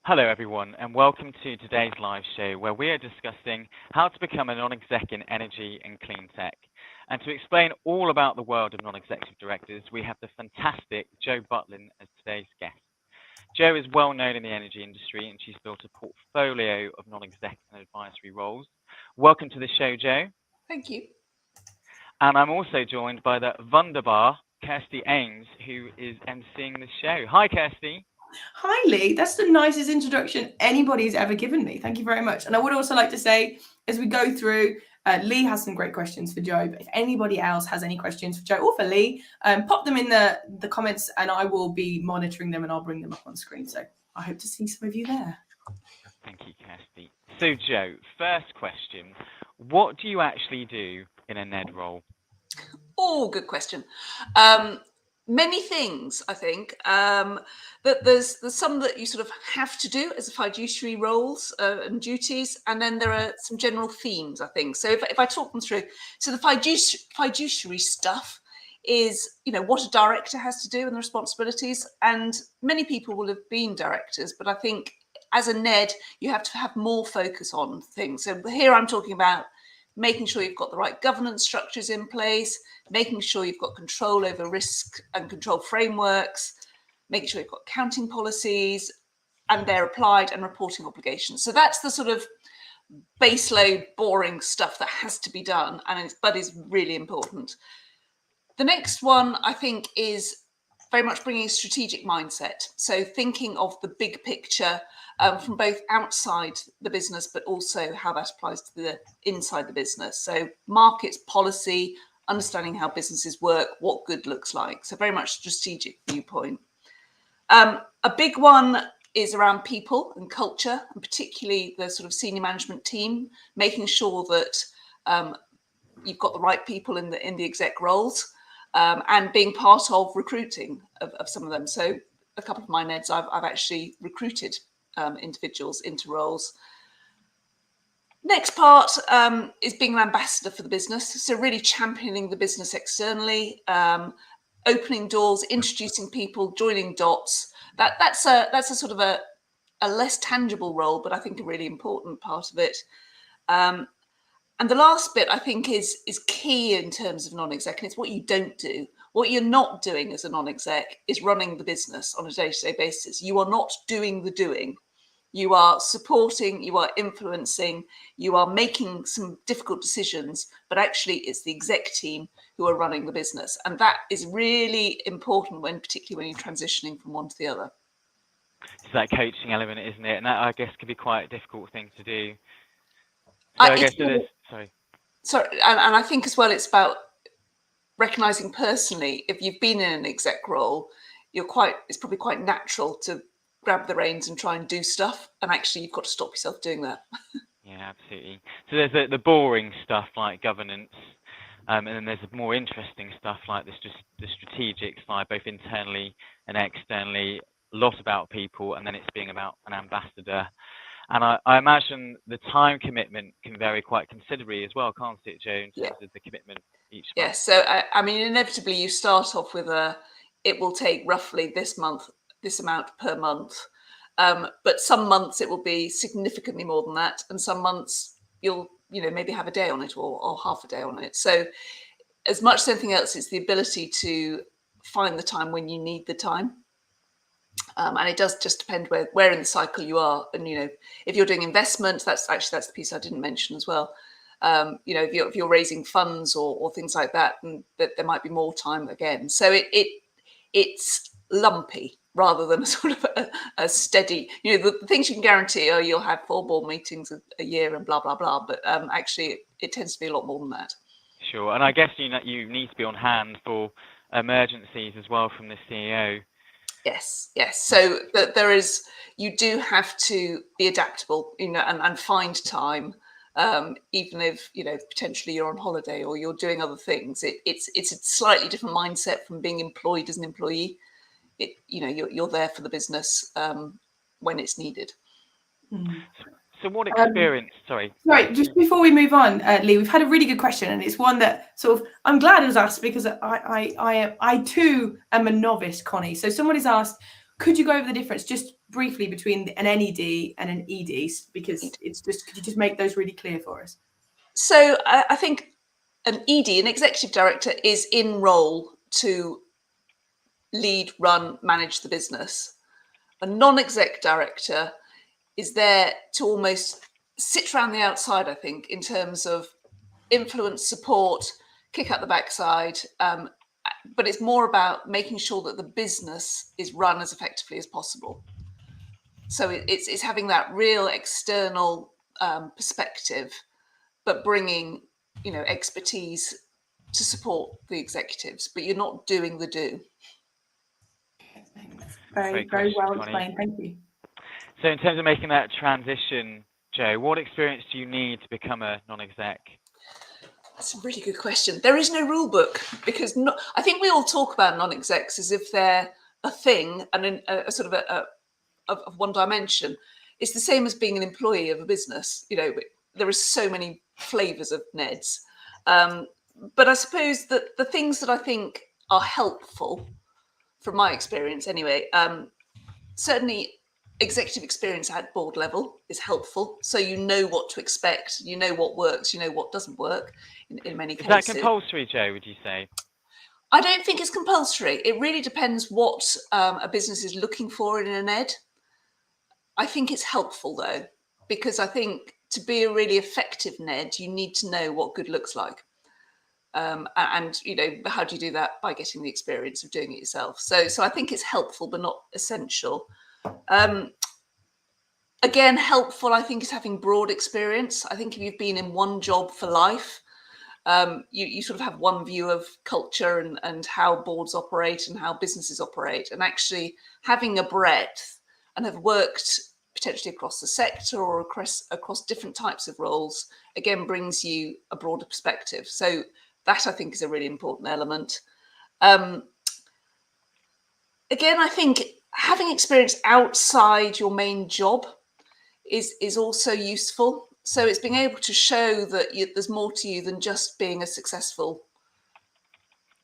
Hello, everyone, and welcome to today's live show where we are discussing how to become a non-exec in energy and clean tech. And to explain all about the world of non-executive directors, we have the fantastic Jo Butlin as today's guest. Jo is well known in the energy industry and she's built a portfolio of non-exec and advisory roles. Welcome to the show, Jo. Thank you. And I'm also joined by the wunderbar Kirsty Ames, who is emceeing the show. Hi, Kirsty. Hi, Lee. That's the nicest introduction anybody's ever given me. Thank you very much. And I would also like to say, as we go through, Lee has some great questions for Jo. But if anybody else has any questions for Jo or for Lee, pop them in the comments and I will be monitoring them and I'll bring them up on screen. So I hope to see some of you there. Thank you, Kirsty. So, Jo, first question. What do you actually do in a NED role? Oh, good question. Many things, I think. But there's some that you sort of have to do as a fiduciary roles and duties, and then there are some general themes, I think. So if I talk them through, so the fiduciary stuff is, what a director has to do and the responsibilities. And many people will have been directors, but I think as a NED, you have to have more focus on things. So here I'm talking about making sure you've got the right governance structures in place, making sure you've got control over risk and control frameworks, making sure you've got accounting policies and they're applied, and reporting obligations. So that's the sort of baseload, boring stuff that has to be done, but is really important. The next one, I think, is very much bringing a strategic mindset. So thinking of the big picture from both outside the business, but also how that applies to the inside the business. So markets, policy, understanding how businesses work, what good looks like. So very much strategic viewpoint. A big one is around people and culture, and particularly the sort of senior management team, making sure that you've got the right people in the exec roles, and being part of recruiting of some of them. So a couple of my NEDs, I've actually recruited individuals into roles. Next part is being an ambassador for the business. So really championing the business externally, opening doors, introducing people, joining dots. That's a sort of a less tangible role, but I think a really important part of it. And the last bit I think is key in terms of non-exec, and it's what you don't do. What you're not doing as a non-exec is running the business on a day-to-day basis. You are not doing the doing. You are supporting, you are influencing, you are making some difficult decisions, but actually it's the exec team who are running the business. And that is really important particularly when you're transitioning from one to the other. It's that coaching element, isn't it? And that, I guess, can be quite a difficult thing to do. So I guess it is. Sorry, and I think as well, it's about recognizing personally, if you've been in an exec role, it's probably quite natural to grab the reins and try and do stuff, and actually you've got to stop yourself doing that. Yeah, absolutely. So there's the boring stuff like governance, and then there's the more interesting stuff like the strategic side, both internally and externally, a lot about people, and then it's being about an ambassador. And I imagine the time commitment can vary quite considerably as well, can't it, Jo, in terms of the commitment each month? Yes, so I mean, inevitably you start off with it will take roughly this amount per month. But some months it will be significantly more than that. And some months you'll, maybe have a day on it or half a day on it. So as much as anything else, it's the ability to find the time when you need the time. And it does just depend where in the cycle you are. And, if you're doing investments, that's the piece I didn't mention as well. If you're raising funds or things like that, and that there might be more time again. So it's lumpy rather than sort of a steady, the things you can guarantee are you'll have 4 board meetings a year and blah, blah, blah. But actually, it tends to be a lot more than that. Sure. And I guess you need to be on hand for emergencies as well from the CEO. Yes. So you do have to be adaptable, and find time, even if, potentially you're on holiday or you're doing other things. It's a slightly different mindset from being employed as an employee. You're there for the business when it's needed. So what experience, sorry, just before we move on, Lee, we've had a really good question, and it's one that sort of, I'm glad it was asked because I too am a novice, Connie. So someone has asked, could you go over the difference just briefly between an NED and an ED, because it's just, could you just make those really clear for us? So I think an ED, an executive director, is in role to lead, run, manage the business. A non-exec director is there to almost sit around the outside, I think, in terms of influence, support, kick up the backside. But it's more about making sure that the business is run as effectively as possible. So it's having that real external perspective, but bringing, expertise to support the executives, but you're not doing the do. Very, very well explained. Thank you. So in terms of making that transition, Joe, what experience do you need to become a non-exec? That's a really good question. There is no rule book, because I think we all talk about non-execs as if they're a thing and a sort of of one dimension. It's the same as being an employee of a business. There are so many flavors of NEDs. But I suppose that the things that I think are helpful, from my experience anyway, certainly executive experience at board level is helpful. So you know what to expect, you know what works, you know what doesn't work in many cases. Is that compulsory, Joe, would you say? I don't think it's compulsory. It really depends what a business is looking for in an NED. I think it's helpful though, because I think to be a really effective NED, you need to know what good looks like. And how do you do that? By getting the experience of doing it yourself. So I think it's helpful, but not essential. Again, helpful, I think, is having broad experience. I think if you've been in one job for life, you sort of have one view of culture and how boards operate and how businesses operate. And actually having a breadth and have worked potentially across the sector or across different types of roles, again, brings you a broader perspective. So that, I think, is a really important element. Again, I think having experience outside your main job is also useful. So it's being able to show that there's more to you than just being a successful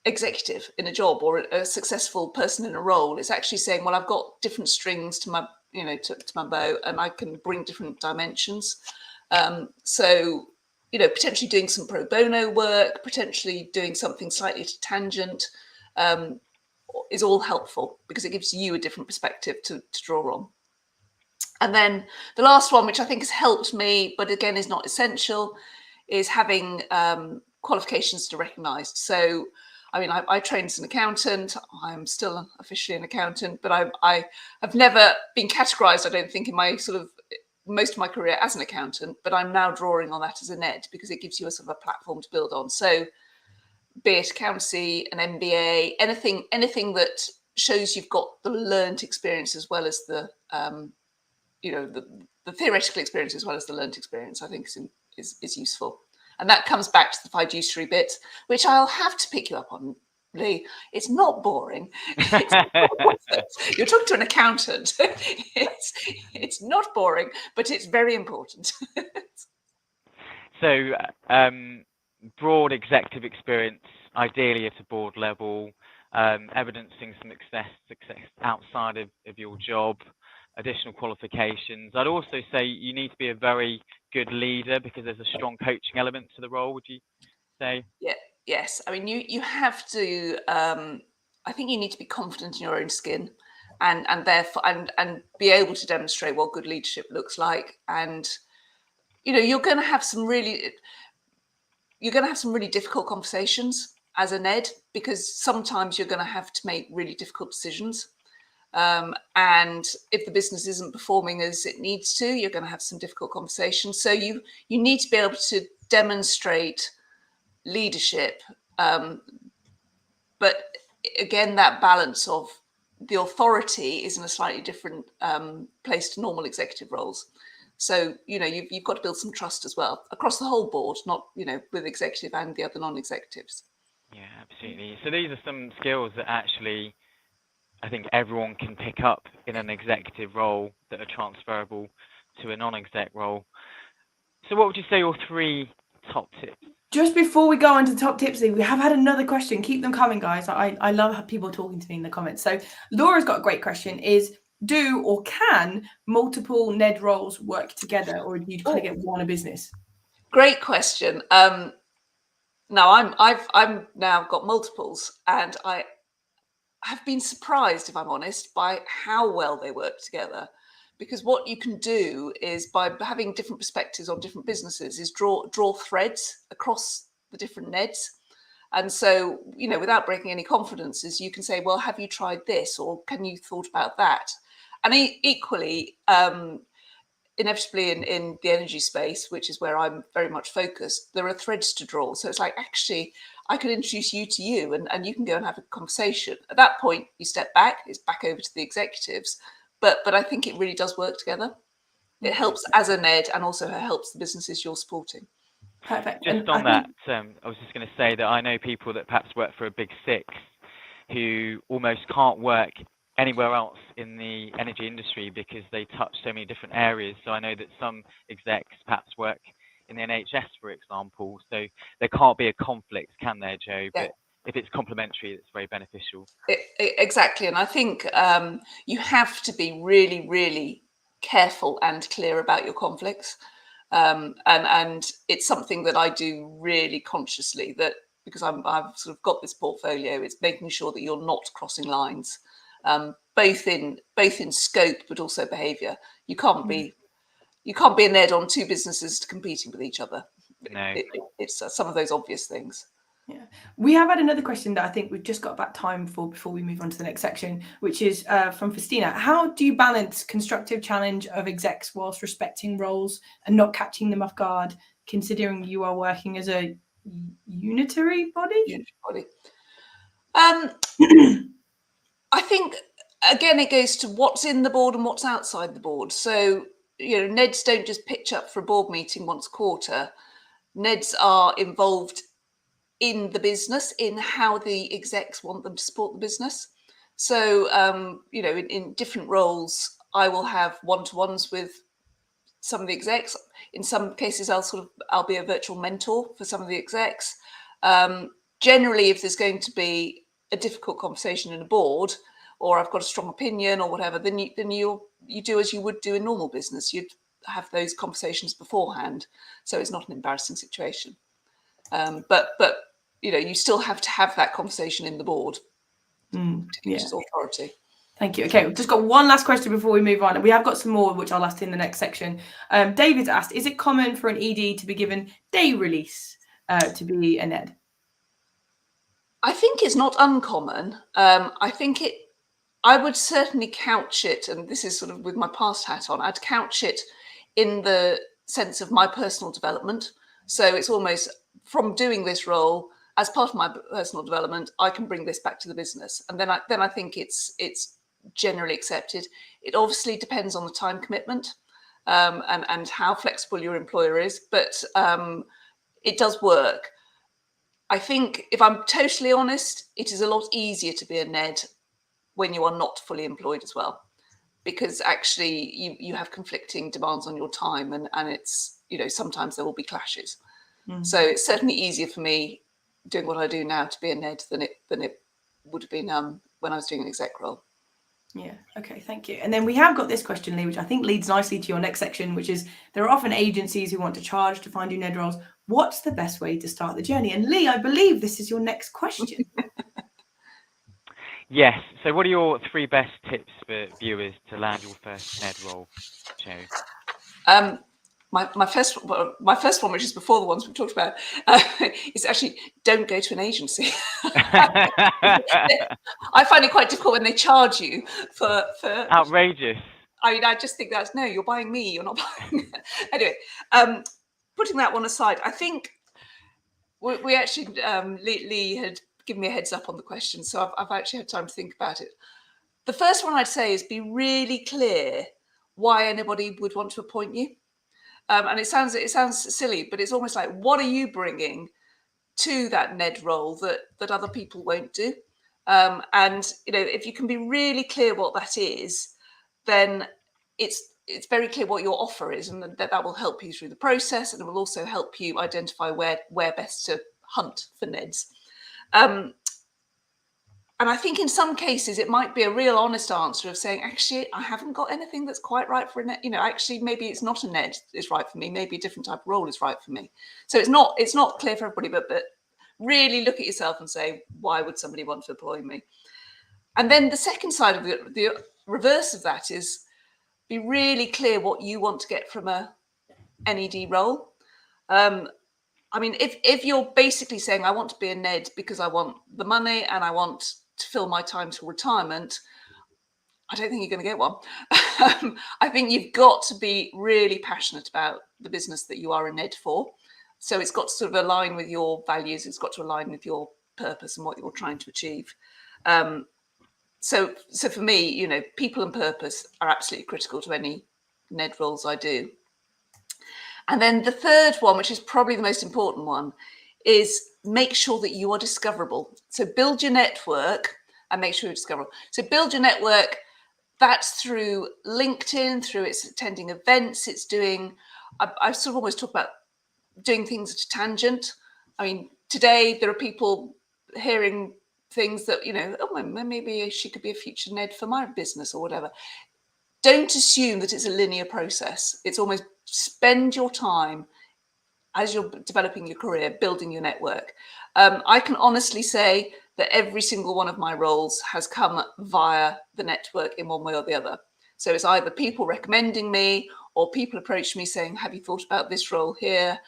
executive in a job or a successful person in a role. It's actually saying, well, I've got different strings to my, to my bow, and I can bring different dimensions. So, potentially doing some pro bono work, potentially doing something slightly at a tangent, is all helpful because it gives you a different perspective to draw on. And then the last one, which I think has helped me, but again is not essential, is having qualifications to recognised. So, I mean, I trained as an accountant. I'm still officially an accountant, but I have never been categorised, I don't think, in my most of my career as an accountant, but I'm now drawing on that as a NED because it gives you a sort of a platform to build on. So be it accountancy, an MBA, anything that shows you've got the learned experience as well as the the theoretical experience as well as the learned experience, I think is useful. And that comes back to the fiduciary bit, which I'll have to pick you up on, Lee. It's not boring. You're talking to an accountant. It's not boring, but it's very important. So broad executive experience, ideally at a board level, evidencing some success outside of your job, additional qualifications. I'd also say you need to be a very good leader because there's a strong coaching element to the role, would you say? Yeah, yes. I mean, you have to, I think you need to be confident in your own skin and therefore, and be able to demonstrate what good leadership looks like. And, you're going to have some really difficult conversations as a NED, because sometimes you're going to have to make really difficult decisions. And if the business isn't performing as it needs to, you're going to have some difficult conversations. So you need to be able to demonstrate leadership. But again, that balance of the authority is in a slightly different place to normal executive roles. So, you've got to build some trust as well across the whole board, not, with executive and the other non-executives. Yeah, absolutely. So these are some skills that actually I think everyone can pick up in an executive role that are transferable to a non-exec role. So what would you say your 3 top tips? Just before we go on to top tips, we have had another question. Keep them coming, guys. I love people talking to me in the comments. So Laura's got a great question. Is do or can multiple NED roles work together, or do you kind of get one a business? Great question. Now I've now got multiples, and I have been surprised, if I'm honest, by how well they work together. Because what you can do is, by having different perspectives on different businesses, is draw threads across the different NEDs. And so, you know, without breaking any confidences, you can say, well, have you tried this, or can you thought about that? And equally, inevitably in the energy space, which is where I'm very much focused, there are threads to draw. So it's like, actually, I could introduce you to you, and you can go and have a conversation. At that point, you step back, it's back over to the executives. But I think it really does work together. It helps as a NED, and also it helps the businesses you're supporting. Perfect. Just And on that, I was just going to say that I know people that perhaps work for a big six who almost can't work anywhere else in the energy industry because they touch so many different areas. So I know that some execs perhaps work in the NHS, for example. So there can't be a conflict, can there, Joe? Yeah. But if it's complementary, it's very beneficial. Exactly. And I think you have to be really, really careful and clear about your conflicts. And it's something that I do really consciously, that because I've sort of got this portfolio, it's making sure that you're not crossing lines, both in scope but also behaviour. You can't be a NED on two businesses competing with each other. No. It's some of those obvious things. Yeah, we have had another question that I think we've just got about time for before we move on to the next section, which is from Festina. How do you balance constructive challenge of execs whilst respecting roles and not catching them off guard, considering you are working as a unitary body? I think, again, it goes to what's in the board and what's outside the board. So, you know, NEDs don't just pitch up for a board meeting once a quarter. NEDs are involved in the business, in how the execs want them to support the business. So, you know, in different roles, I will have one-to-ones with some of the execs. In some cases, I'll be a virtual mentor for some of the execs. Generally, if there's going to be a difficult conversation in a board, or I've got a strong opinion or whatever, then you do as you would do in normal business. You'd have those conversations beforehand, so it's not an embarrassing situation. But you know, you still have to have that conversation in the board to use authority. Thank you. Okay, we've just got one last question before we move on. And we have got some more, which I'll ask in the next section. David's asked, is it common for an ED to be given day release to be a NED? I think it's not uncommon. I would certainly couch it, and this is sort of with my past hat on, I'd couch it in the sense of my personal development. So it's almost from doing this role, as part of my personal development, I can bring this back to the business. And then I think it's generally accepted. It obviously depends on the time commitment and how flexible your employer is, but it does work. I think, if I'm totally honest, it is a lot easier to be a NED when you are not fully employed as well, because actually you have conflicting demands on your time, and it's, you know, sometimes there will be clashes. So it's certainly easier for me doing what I do now to be a NED than it would have been when I was doing an exec role. Yeah. Okay. Thank you. And then we have got this question, Lee, which I think leads nicely to your next section, which is there are often agencies who want to charge to find you NED roles. What's the best way to start the journey? And Lee, I believe this is your next question. Yes. So what are your 3 best tips for viewers to land your first NED role, Joe? My first one, which is before the ones we've talked about, is actually don't go to an agency. I find it quite difficult when they charge you for outrageous. I mean, I just think that's, no, you're buying me, you're not buying. Anyway, putting that one aside, I think we actually, Lee had given me a heads up on the question, so I've actually had time to think about it. The first one I'd say is be really clear why anybody would want to appoint you. And it sounds silly, but it's almost like, what are you bringing to that NED role that other people won't do? And you know, if you can be really clear what that is, then it's very clear what your offer is, and that will help you through the process, and it will also help you identify where best to hunt for NEDs. And I think in some cases it might be a real honest answer of saying, actually, I haven't got anything that's quite right for a NED. Actually, maybe it's not a NED is right for me. Maybe a different type of role is right for me. So it's not clear for everybody, but really look at yourself and say, why would somebody want to employ me? And then the second side of the reverse of that is be really clear what you want to get from a NED role. I mean, if you're basically saying, I want to be a NED because I want the money and I want to fill my time till retirement, I don't think you're going to get one. I think you've got to be really passionate about the business that you are a NED for. So it's got to sort of align with your values. It's got to align with your purpose and what you're trying to achieve. So for me, people and purpose are absolutely critical to any NED roles I do. And then the third one, which is probably the most important one, is make sure that you are discoverable. So build your network and make sure you're discoverable. So build your network. That's through LinkedIn, through it's attending events, it's doing, I sort of always talk about doing things at a tangent. I mean, today there are people hearing things that, oh, maybe she could be a future NED for my business or whatever. Don't assume that it's a linear process. It's almost spend your time as you're developing your career, building your network. I can honestly say that every single one of my roles has come via the network in one way or the other. So it's either people recommending me or people approach me saying, have you thought about this role here?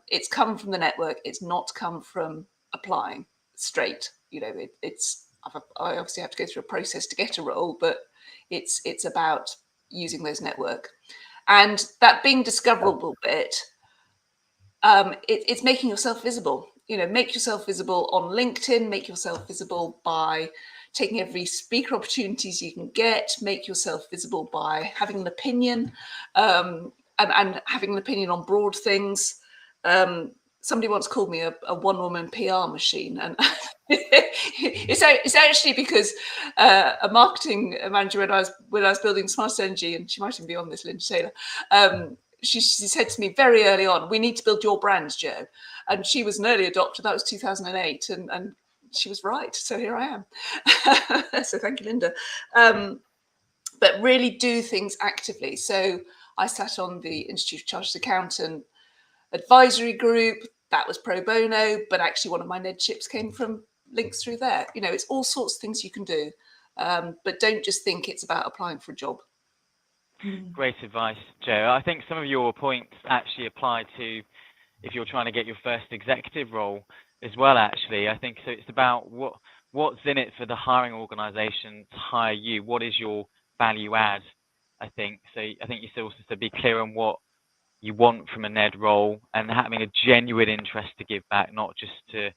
It's come from the network. It's not come from applying straight. I obviously have to go through a process to get a role, but it's about using those network. And that being discoverable bit, it's making yourself visible. Make yourself visible on LinkedIn, make yourself visible by taking every speaker opportunities you can get, make yourself visible by having an opinion and having an opinion on broad things. Somebody once called me a one-woman PR machine, and it's actually because a marketing manager when I was building Smart Energy, and she might even be on this, Linda Taylor, she said to me very early on, we need to build your brand, Jo. And she was an early adopter. That was 2008, and she was right. So here I am. So thank you, Linda. But really do things actively. So I sat on the Institute of Chartered Accountant advisory group. That was pro bono, but actually one of my NEDships came from links through there. It's all sorts of things you can do, but don't just think it's about applying for a job. Great advice, Jo. I think some of your points actually apply to if you're trying to get your first executive role as well, actually. I think so. It's about what's in it for the hiring organization to hire you. What is your value add, I think. So I think you also to be clear on what you want from a NED role and having a genuine interest to give back, not just to,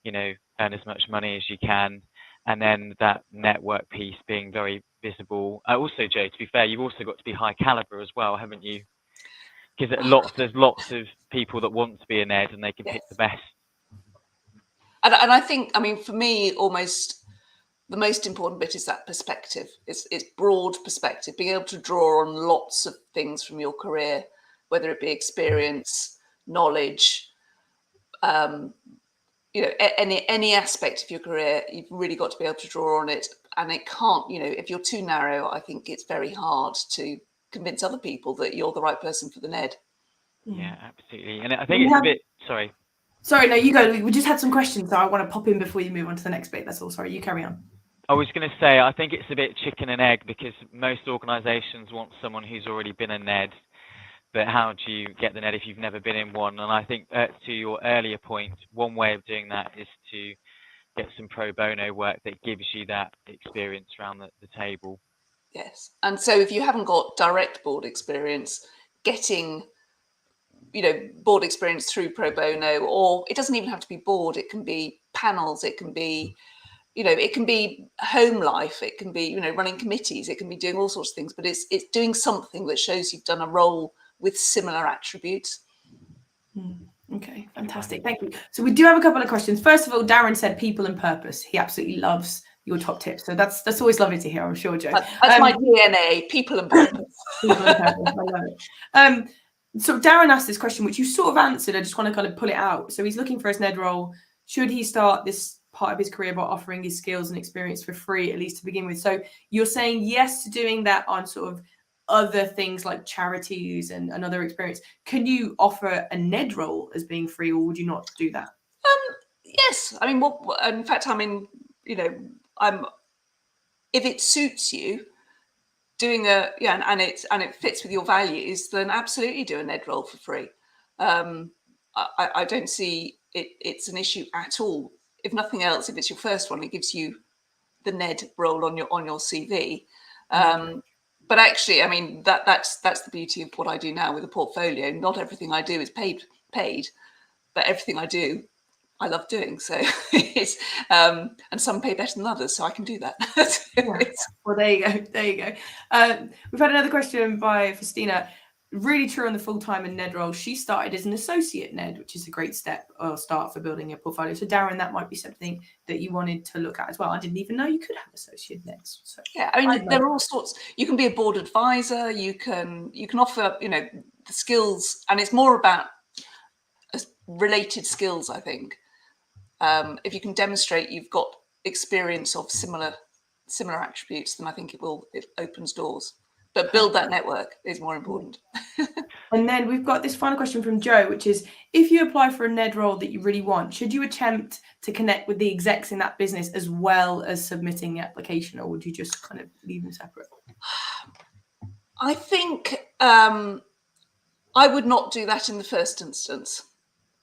earn as much money as you can. And then that network piece being very visible. Also, Jo, to be fair, you've also got to be high caliber as well, haven't you? Because there's lots of people that want to be a NED and they can pick the best. And I think, for me, almost the most important bit is that perspective. It's broad perspective, being able to draw on lots of things from your career, whether it be experience, knowledge, any aspect of your career. You've really got to be able to draw on it. And it can't, if you're too narrow, I think it's very hard to convince other people that you're the right person for the NED. Yeah, absolutely. And I think it's a bit, sorry. Sorry, no, you go. We just had some questions, so I want to pop in before you move on to the next bit. That's all. Sorry, you carry on. I was going to say, I think it's a bit chicken and egg because most organisations want someone who's already been a NED. But how do you get the NED if you've never been in one? And I think to your earlier point, one way of doing that is to get some pro bono work that gives you that experience around the table. Yes. And so if you haven't got direct board experience, getting, board experience through pro bono, or it doesn't even have to be board, it can be panels, it can be, it can be home life, it can be, running committees, it can be doing all sorts of things, but it's doing something that shows you've done a role with similar attributes. Okay, fantastic. Thank you. So we do have a couple of questions. First of all, Darren said people and purpose. He absolutely loves your top tips. So that's always lovely to hear, I'm sure, Jo. That's my DNA, people and purpose. People and purpose, I love it. So Darren asked this question, which you sort of answered. I just want to kind of pull it out. So he's looking for his NED role. Should he start this part of his career by offering his skills and experience for free, at least to begin with. So you're saying yes to doing that on sort of other things like charities and another experience. Can you offer a NED role as being free, or would you not do that? Yes, I mean, in fact, I mean, I'm if it suits you, doing and it fits with your values, then absolutely do a NED role for free. I don't see it's an issue at all. If nothing else, if it's your first one, it gives you the NED role on your CV. But actually, I mean, that's the beauty of what I do now with a portfolio. Not everything I do is paid, but everything I do, I love doing. So it's and some pay better than others, so I can do that. Well, there you go. There you go. We've had another question by Festina. Really true on the full-time and NED role. She started as an associate NED, which is a great step or start for building a portfolio. So Darren, that might be something that you wanted to look at as well. I didn't even know you could have associate NEDs. So yeah, I mean, there are all sorts. You can be a board advisor. You can offer, the skills, and it's more about related skills, I think. If you can demonstrate you've got experience of similar attributes, then I think it opens doors. But build that network is more important. And then we've got this final question from Joe, which is, if you apply for a NED role that you really want, should you attempt to connect with the execs in that business as well as submitting the application, or would you just kind of leave them separate? I think I would not do that in the first instance.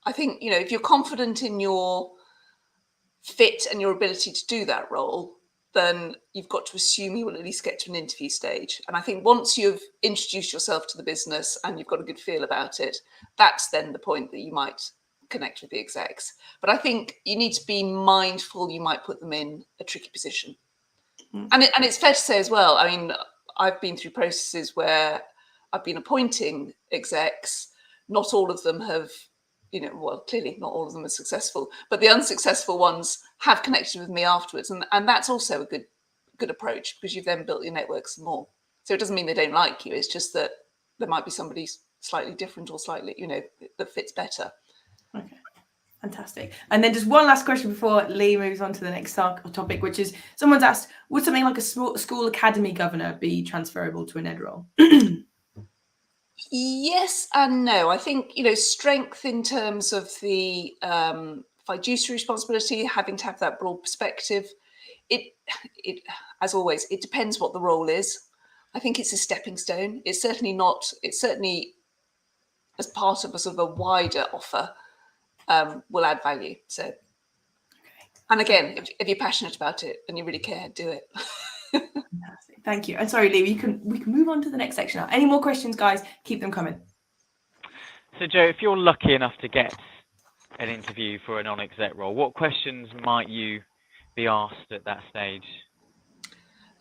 I think, if you're confident in your fit and your ability to do that role, then you've got to assume you will at least get to an interview stage. And I think once you've introduced yourself to the business and you've got a good feel about it, that's then the point that you might connect with the execs. But I think you need to be mindful you might put them in a tricky position. And it's fair to say as well, I mean, I've been through processes where I've been appointing execs. Not all of them have, well, clearly not all of them are successful, but the unsuccessful ones have connected with me afterwards. And that's also a good approach, because you've then built your network some more. So it doesn't mean they don't like you. It's just that there might be somebody slightly different or slightly, that fits better. Okay. Fantastic. And then just one last question before Lee moves on to the next topic, which is, someone's asked, would something like a school academy governor be transferable to a NED role? Yes and no. I think, strength in terms of the fiduciary responsibility, having to have that broad perspective. It, as always, it depends what the role is. I think it's a stepping stone. It's certainly as part of a sort of a wider offer, will add value. So, okay. And again, if you're passionate about it and you really care, do it. Fantastic. Thank you. And sorry, Lee, we can move on to the next section now. Any more questions, guys? Keep them coming. So, Joe, if you're lucky enough to get an interview for a non-exec role, what questions might you be asked at that stage?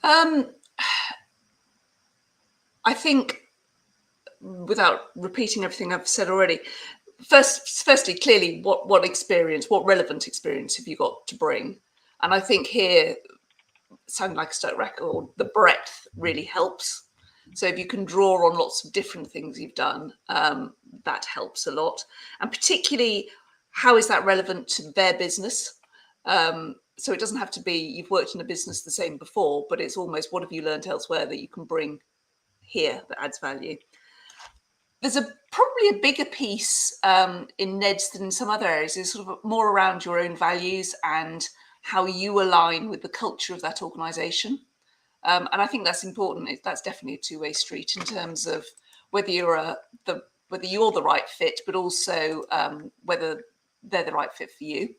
I think, without repeating everything I've said already, firstly, clearly, what relevant experience have you got to bring? And I think here, sounding like a stuck record, the breadth really helps. So if you can draw on lots of different things you've done, that helps a lot. And particularly, how is that relevant to their business? So it doesn't have to be you've worked in a business the same before, but it's almost, what have you learned elsewhere that you can bring here that adds value? There's probably a bigger piece in NEDs than in some other areas. It's sort of more around your own values and how you align with the culture of that organisation. And I think that's important. That's definitely a two-way street in terms of whether you're the right fit, but also whether they're the right fit for you.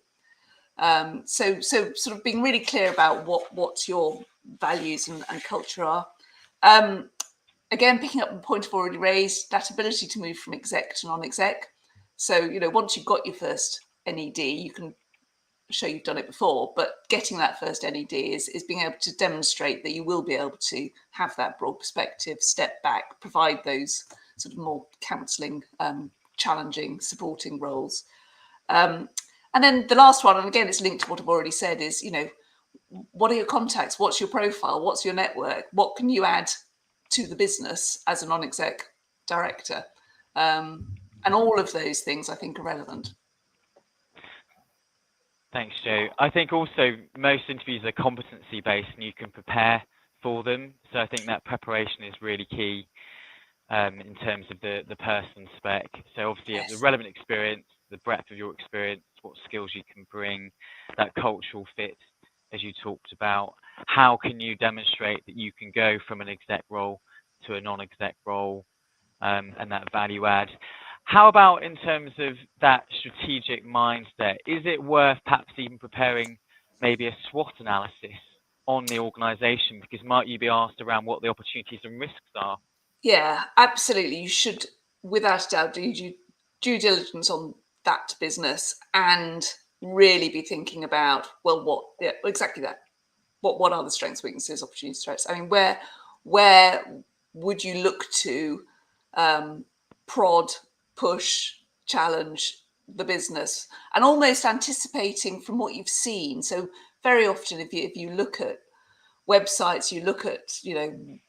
So sort of being really clear about what your values and culture are. Again, picking up the point I've already raised, that ability to move from exec to non-exec. So, once you've got your first NED, you can show you've done it before, but getting that first NED is being able to demonstrate that you will be able to have that broad perspective, step back, provide those sort of more counselling, challenging, supporting roles. And then the last one, and again, it's linked to what I've already said, is, what are your contacts? What's your profile? What's your network? What can you add to the business as a non-exec director? And all of those things, I think, are relevant. Thanks, Joe. I think also most interviews are competency based and you can prepare for them. So I think that preparation is really key in terms of the person spec. So obviously you have the relevant experience, the breadth of your experience, what skills you can bring, that cultural fit, as you talked about. How can you demonstrate that you can go from an exec role to a non-exec role, and that value add? How about in terms of that strategic mindset? Is it worth perhaps even preparing maybe a SWOT analysis on the organization? Because might you be asked around what the opportunities and risks are? Yeah, absolutely. You should, without a doubt, do due diligence on that business and really be thinking about, well, exactly that. What are the strengths, weaknesses, opportunities, threats? I mean, where would you look to prod, push, challenge the business, and almost anticipating from what you've seen? So very often, if you look at websites, you look at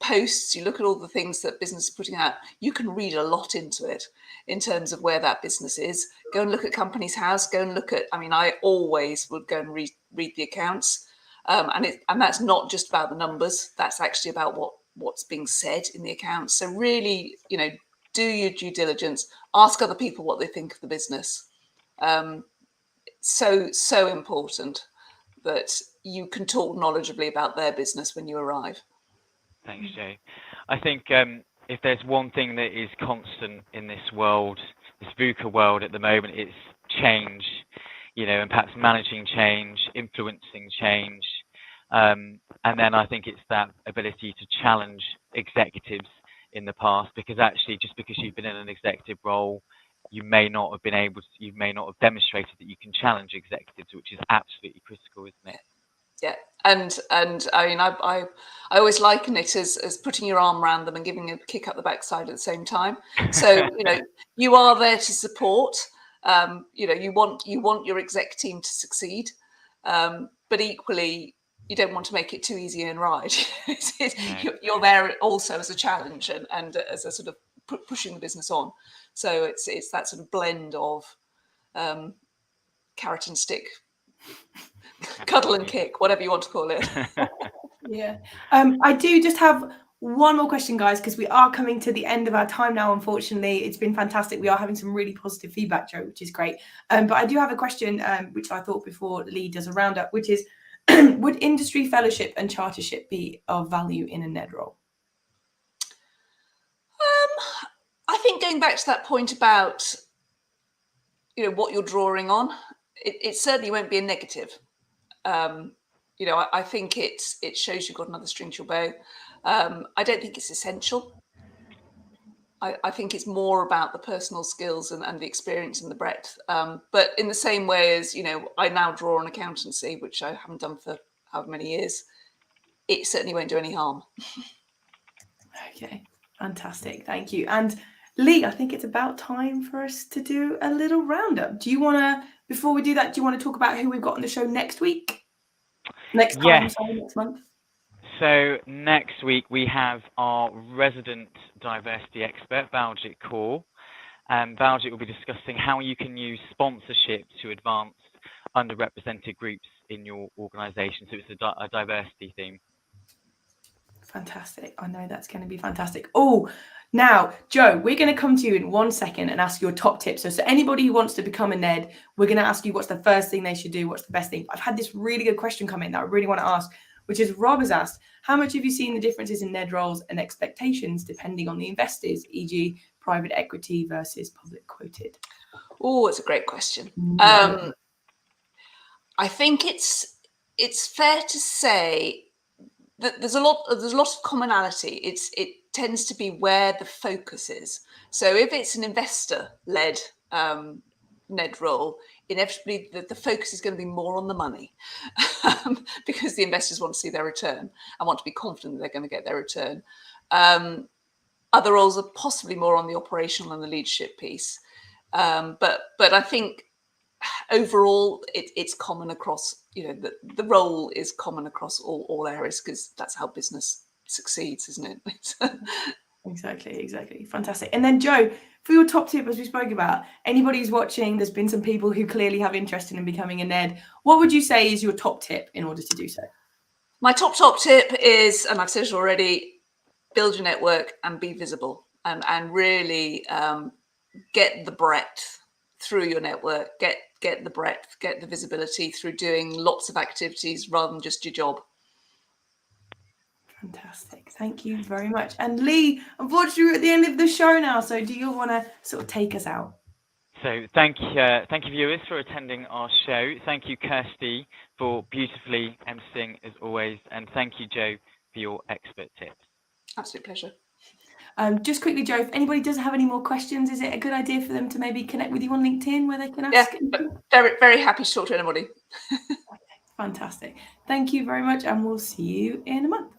posts, you look at all the things that business is putting out, you can read a lot into it in terms of where that business is. Go and look at Companies House, go and look at, I mean, I always would go and read the accounts. And that's not just about the numbers, that's actually about what's being said in the accounts. So really, do your due diligence, ask other people what they think of the business. So important that you can talk knowledgeably about their business when you arrive. Thanks, Jay. I think if there's one thing that is constant in this world, this VUCA world at the moment, it's change, and perhaps managing change, influencing change. And then I think it's that ability to challenge executives in the past, because actually just because you've been in an executive role, you may not have demonstrated that you can challenge executives, which is absolutely critical, isn't it? Yeah, and I mean, I always liken it as putting your arm around them and giving a kick up the backside at the same time. So you are there to support. You want your exec team to succeed, but equally you don't want to make it too easy and right. You're there also as a challenge and as a sort of pushing the business on. So it's that sort of blend of carrot and stick, cuddle and kick, whatever you want to call it. Yeah. I do just have one more question, guys, because we are coming to the end of our time now, unfortunately. It's been fantastic. We are having some really positive feedback, Joe, which is great. But I do have a question, which I thought before Lee does a roundup, which is, would industry fellowship and chartership be of value in a NED role? I think going back to that point about what you're drawing on, it certainly won't be a negative. I think it shows you've got another string to your bow. I don't think it's essential. I think it's more about the personal skills and the experience and the breadth. But in the same way as, I now draw on accountancy, which I haven't done for however many years, it certainly won't do any harm. Okay, fantastic. Thank you. And Lee, I think it's about time for us to do a little roundup. Do you want to, before we do that, do you want to talk about who we've got on the show next week? Next month? So next week we have our resident diversity expert, Baljit Kaur. Baljit will be discussing how you can use sponsorship to advance underrepresented groups in your organisation. So it's a diversity theme. Fantastic. I know that's going to be fantastic. Oh, now, Joe, we're going to come to you in 1 second and ask your top tips. So anybody who wants to become a NED, we're going to ask you what's the first thing they should do, what's the best thing. I've had this really good question come in that I really want to ask, which is Rob has asked, how much have you seen the differences in NED roles and expectations depending on the investors, e.g. private equity versus public quoted? Oh, it's a great question. I think it's fair to say that there's a lot of commonality. It tends to be where the focus is. So if it's an investor-led NED role, inevitably the focus is going to be more on the money because the investors want to see their return and want to be confident that they're going to get their return. Other roles are possibly more on the operational and the leadership piece. But I think overall it's common across, the role is common across all areas because that's how business succeeds, isn't it? Exactly. Fantastic. And then Joe, for your top tip, as we spoke about, anybody who's watching, there's been some people who clearly have interest in becoming a NED. What would you say is your top tip in order to do so? My top tip is, and I've said it already, build your network and be visible, and really get the breadth through your network, get the breadth, get the visibility through doing lots of activities rather than just your job. Fantastic. Thank you very much. And Lee, unfortunately, we're at the end of the show now. So do you want to sort of take us out? So thank you viewers for attending our show. Thank you Kirsty for beautifully emceeing as always, and thank you Joe for your expert tips. Absolute pleasure. Just quickly, Joe, if anybody does have any more questions, is it a good idea for them to maybe connect with you on LinkedIn where they can ask? Yeah, very, very happy to talk to anybody. Fantastic. Thank you very much, and we'll see you in a month.